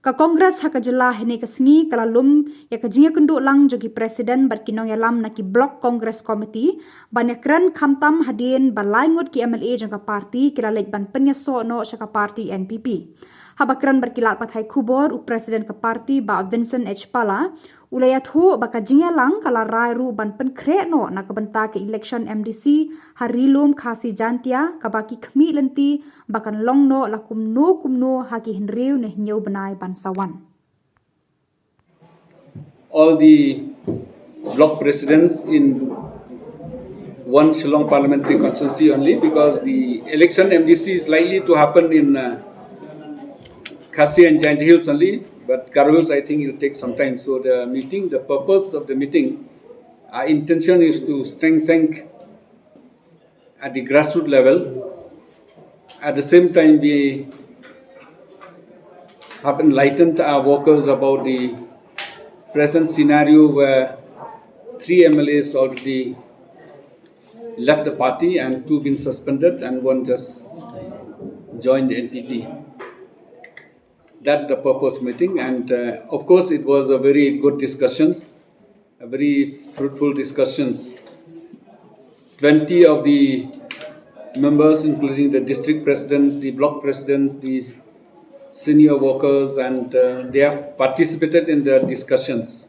Ka Kongres haka Jylla hynne ka sngi ka rilum ya ka jingkynduh lang jogi presiden bar ki Nongialam na ki blok Kongres Committee ban iakren khamtam Hadien Lai Ngut ki MLA jong ka parti kira leit ban pyniasoh no ka parti Npp. Haba kren bar ki ladpathai Khubor u presiden ka parti ba Vincent H Pala u iathuh ba ka jingialang kala ru ban pynkreh no na ka bynta ke elekshon MDC rilum Khasi Jaintia kaba ki khmih lynti bakan long no la kumno haki hinriu ne nyau benai ban sawan. All the block presidents in one Shillong parliamentary constituency only, because the election MDC is likely to happen in Khasi and Jaintia Hills only, but Karo Hills I think it will take some time. So the purpose of the meeting, our intention is to strengthen at the grassroots level. At the same time, we have enlightened our workers about the present scenario where 3 MLAs already left the party and 2 been suspended and 1 just joined the NPP. That's the purpose meeting, and of course it was a very good discussions, a very fruitful discussions. 20 of the members, including the district presidents, the block presidents, the senior workers, and they have participated in the discussions.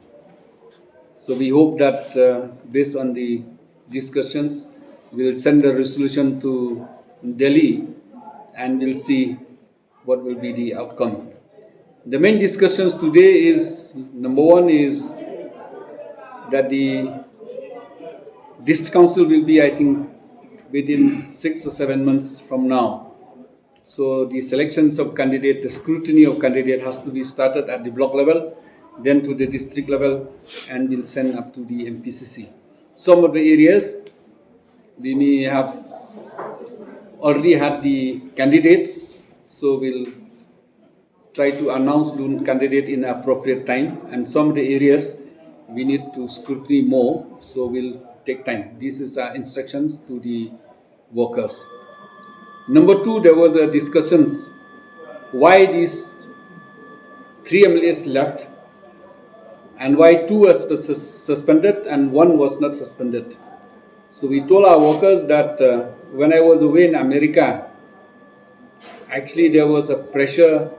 So we hope that based on the discussions, we'll send a resolution to Delhi and we'll see what will be the outcome. The main discussions today is, number 1 is that the district council will be, I think, within 6 or 7 months from now. So the selections of candidate, the scrutiny of candidate has to be started at the block level, then to the district level, and will send up to the MPCC. Some of the areas we may have already had the candidates, so we'll try to announce the candidate in appropriate time, and some of the areas we need to scrutiny more, so we'll take time. This is our instructions to the workers. Number 2, there was a discussions why these 3 MLAs left and why 2 were suspended and 1 was not suspended. So we told our workers that when I was away in America, actually there was a pressure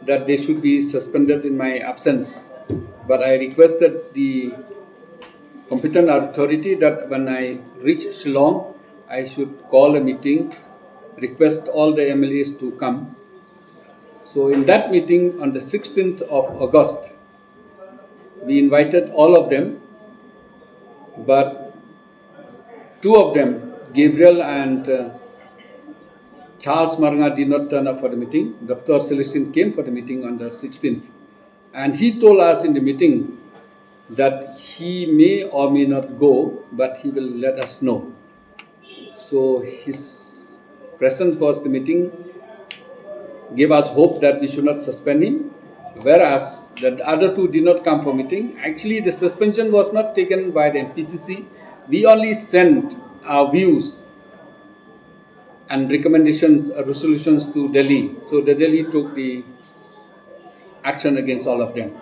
that they should be suspended in my absence. But I requested the competent authority that when I reach Shillong, I should call a meeting, request all the MLAs to come. So in that meeting on the 16th of August, we invited all of them, but 2 of them, Gabriel and Charles Maranga, did not turn up for the meeting. Dr. Celestine came for the meeting on the 16th. And he told us in the meeting that he may or may not go, but he will let us know. So his presence was the meeting gave us hope that we should not suspend him, whereas the other 2 did not come for meeting. Actually, the suspension was not taken by the MPCC. We only sent our views and recommendations, resolutions to Delhi. So the Delhi took the action against all of them.